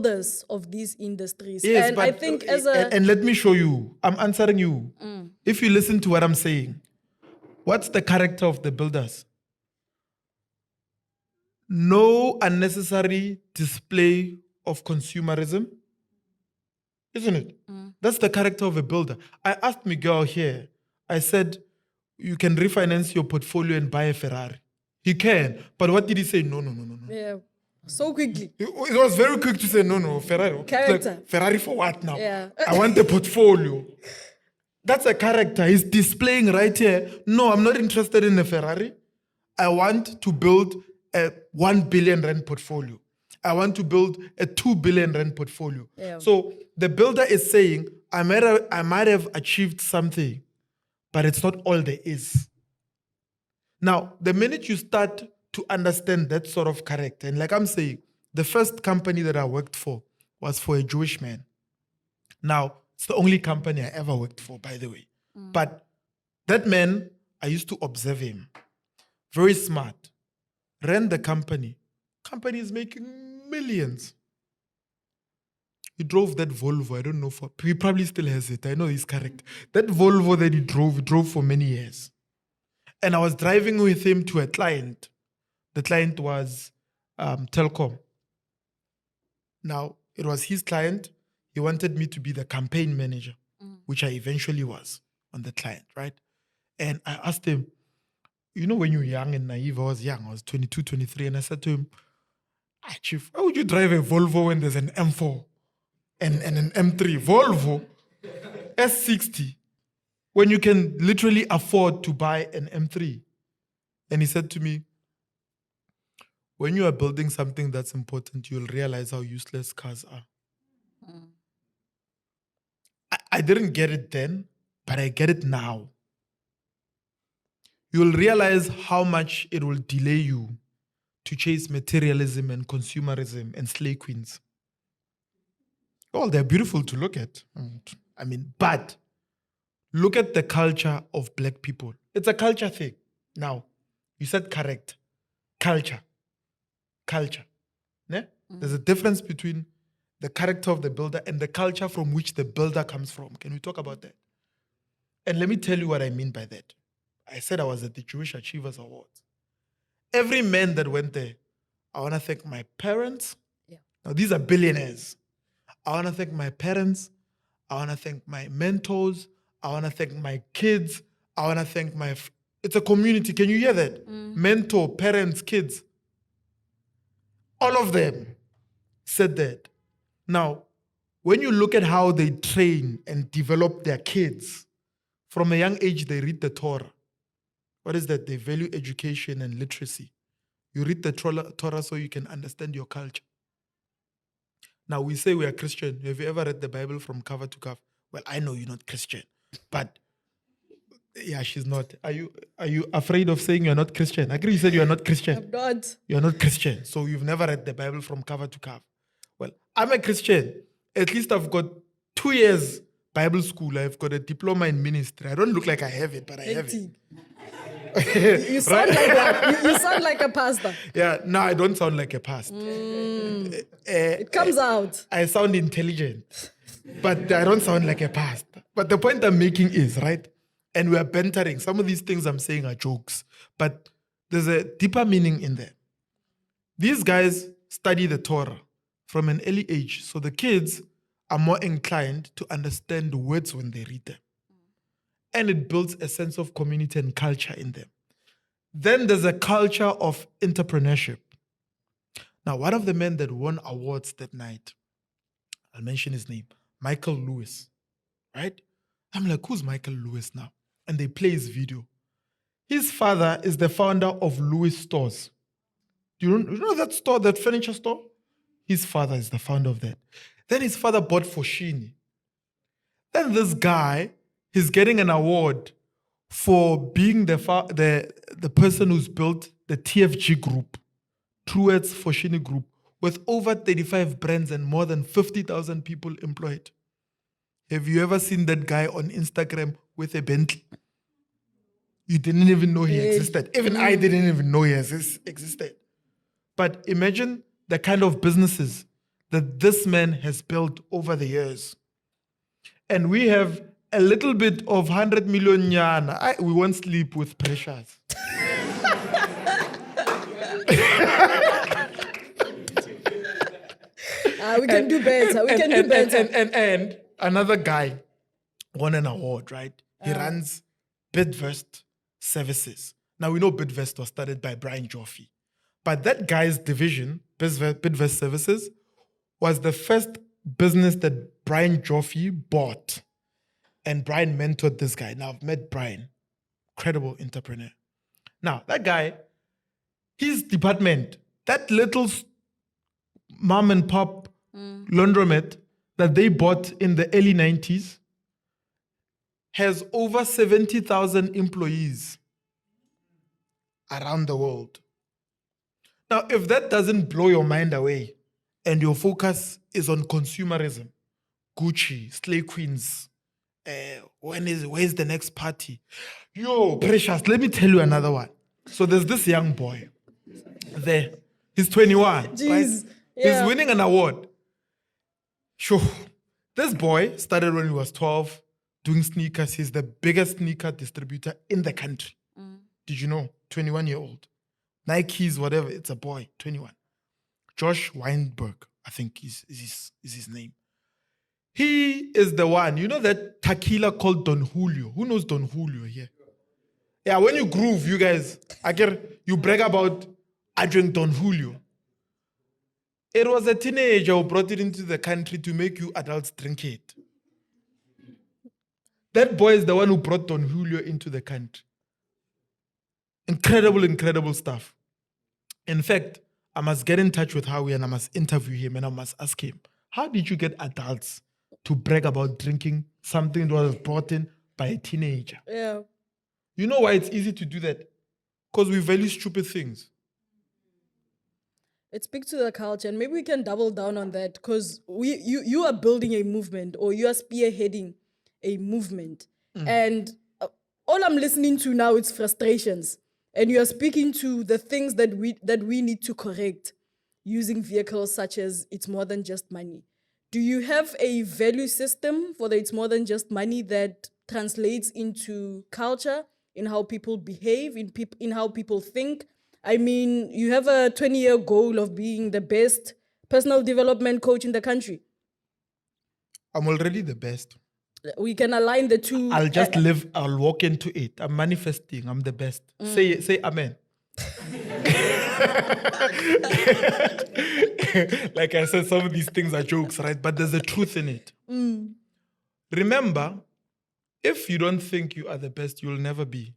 builders of these industries. Yes, And but, I think as a... and let me show you. I'm answering you. If you listen to what I'm saying, what's the character of the builders? No unnecessary display of consumerism, isn't it? That's the character of a builder. I asked Miguel here, I said, you can refinance your portfolio and buy a Ferrari. He can, but what did he say? No. Yeah, so quickly. It was very quick to say, no, Ferrari. It's Character. like, Ferrari for what now? Yeah. I want the portfolio. That's a character. He's displaying right here. No, I'm not interested in a Ferrari. I want to build a 1 billion rand portfolio. I want to build a 2 billion rand portfolio. Yeah. So the builder is saying, I might have achieved something, but it's not all there is. Now, the minute you start to understand that sort of character, and like I'm saying, the first company that I worked for was for a Jewish man. Now, it's the only company I ever worked for, by the way. But that man, I used to observe him. Very smart. Ran the company. Company is making millions. He drove that Volvo, I don't know, he probably still has it. I know his character. That Volvo that he drove for many years. And I was driving with him to a client. The client was Telkom. Now, it was his client. He wanted me to be the campaign manager, which I eventually was on the client, right? And I asked him, you know, when you're young and naive, I was young, I was 22, 23, and I said to him, Chief, why would you drive a Volvo when there's an M4 and an M3? Volvo S60, when you can literally afford to buy an M3. And he said to me, when you are building something that's important, you'll realize how useless cars are. I didn't get it then, but I get it now. You'll realize how much it will delay you to chase materialism and consumerism and slay queens. Oh, they're beautiful to look at. I mean, but look at the culture of black people. It's a culture thing. Now, you said correct. Culture. Ne? There's a difference between the character of the builder and the culture from which the builder comes from. Can we talk about that? And let me tell you what I mean by that. I said I was at the Jewish Achievers Awards. Every man that went there, I want to thank my parents. Yeah. Now, these are billionaires. I want to thank my parents. I want to thank my mentors. I want to thank my kids. I want to thank it's a community. Can you hear that? Mentor, parents, kids. All of them said that. Now, when you look at how they train and develop their kids, from a young age, they read the Torah. What is that? They value education and literacy. You read the Torah so you can understand your culture. Now, we say we are Christian. Have you ever read the Bible from cover to cover? Well, I know you're not Christian, but yeah, she's not. Are you afraid of saying you're not Christian? I agree you said you're not Christian. I'm not. You're not Christian, so you've never read the Bible from cover to cover. Well, I'm a Christian. At least I've got 2 years Bible school. I've got a diploma in ministry. I don't look like I have it, but I have it. You sound you sound like a pastor. Yeah, no, I don't sound like a pastor. It comes out. I sound intelligent, but I don't sound like a pastor. But the point I'm making is, right, and we are bantering. Some of these things I'm saying are jokes, but there's a deeper meaning in there. These guys study the Torah from an early age, so the kids are more inclined to understand the words when they read them. And it builds a sense of community and culture in them. Then there's a culture of entrepreneurship. Now, one of the men that won awards that night, I'll mention his name, Michael Lewis, right? I'm like, who's Michael Lewis now? And they play his video. His father is the founder of Lewis Stores. Do you know that store, that furniture store? His father is the founder of that. Then his father bought Foschini. Then this guy, he's getting an award for being the person who's built the TFG group, Truett's Foschini group, with over 35 brands and more than 50,000 people employed. Have you ever seen that guy on Instagram with a Bentley? You didn't even know he existed. Even I didn't even know he existed. But imagine the kind of businesses that this man has built over the years. And we have a little bit of 100 million yana. We won't sleep with pressures. We can do better. We can do better. And another guy won an award, right? He runs Bidvest Services. Now, we know Bidvest was started by Brian Joffe. But that guy's division, Bidvest Services, was the first business that Brian Joffe bought. And Brian mentored this guy. Now, I've met Brian, incredible entrepreneur. Now, that guy, his department, that little mom and pop laundromat that they bought in the early 90s has over 70,000 employees around the world. Now, if that doesn't blow your mind away and your focus is on consumerism, Gucci, Slay Queens, where's the next party? Yo, Precious, let me tell you another one. So there's this young boy there. He's 21. Jeez. Right? Yeah. He's winning an award. Sure. This boy started when he was 12 doing sneakers. He's the biggest sneaker distributor in the country. Did you know? 21-year-old. Nikes, whatever. It's a boy, 21. Josh Weinberg, I think is his name. He is the one. You know that tequila called Don Julio? Who knows Don Julio here? Yeah, when you groove, you guys, you brag about, I drink Don Julio. It was a teenager who brought it into the country to make you adults drink it. That boy is the one who brought Don Julio into the country. Incredible, incredible stuff. In fact, I must get in touch with Howie and I must interview him and I must ask him, how did you get adults to brag about drinking something that was brought in by a teenager? Yeah. You know why it's easy to do that? Because we value stupid things. It speaks to the culture, and maybe we can double down on that because you are building a movement or you are spearheading a movement. And all I'm listening to now is frustrations. And you are speaking to the things that we need to correct using vehicles such as It's More Than Just Money. Do you have a value system for the It's More Than Just Money that translates into culture, in how people behave, in how people think? I mean, you have a 20-year goal of being the best personal development coach in the country. I'm already the best. We can align the two. I'll walk into it. I'm manifesting. I'm the best. Say amen. Like I said, some of these things are jokes, right? But there's a truth in it. Remember, if you don't think you are the best, you'll never be.